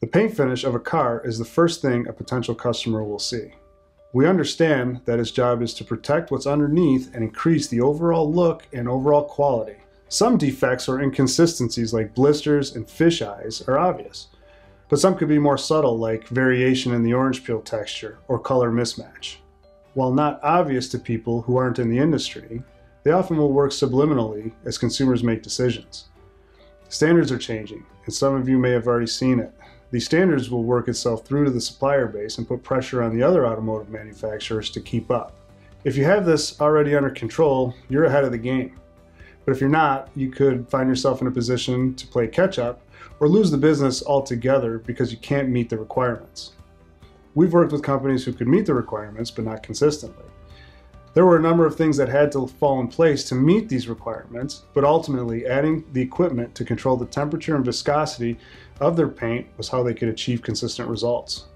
The paint finish of a car is the first thing a potential customer will see. We understand that his job is to protect what's underneath and increase the overall look and overall quality. Some defects or inconsistencies like blisters and fish eyes are obvious, but some could be more subtle like variation in the orange peel texture or color mismatch. While not obvious to people who aren't in the industry, they often will work subliminally as consumers make decisions. Standards are changing, and some of you may have already seen it. These standards will work itself through to the supplier base and put pressure on the other automotive manufacturers to keep up. If you have this already under control, you're ahead of the game. But if you're not, you could find yourself in a position to play catch up or lose the business altogether because you can't meet the requirements. We've worked with companies who could meet the requirements but not consistently. There were a number of things that had to fall in place to meet these requirements, but ultimately adding the equipment to control the temperature and viscosity of their paint was how they could achieve consistent results.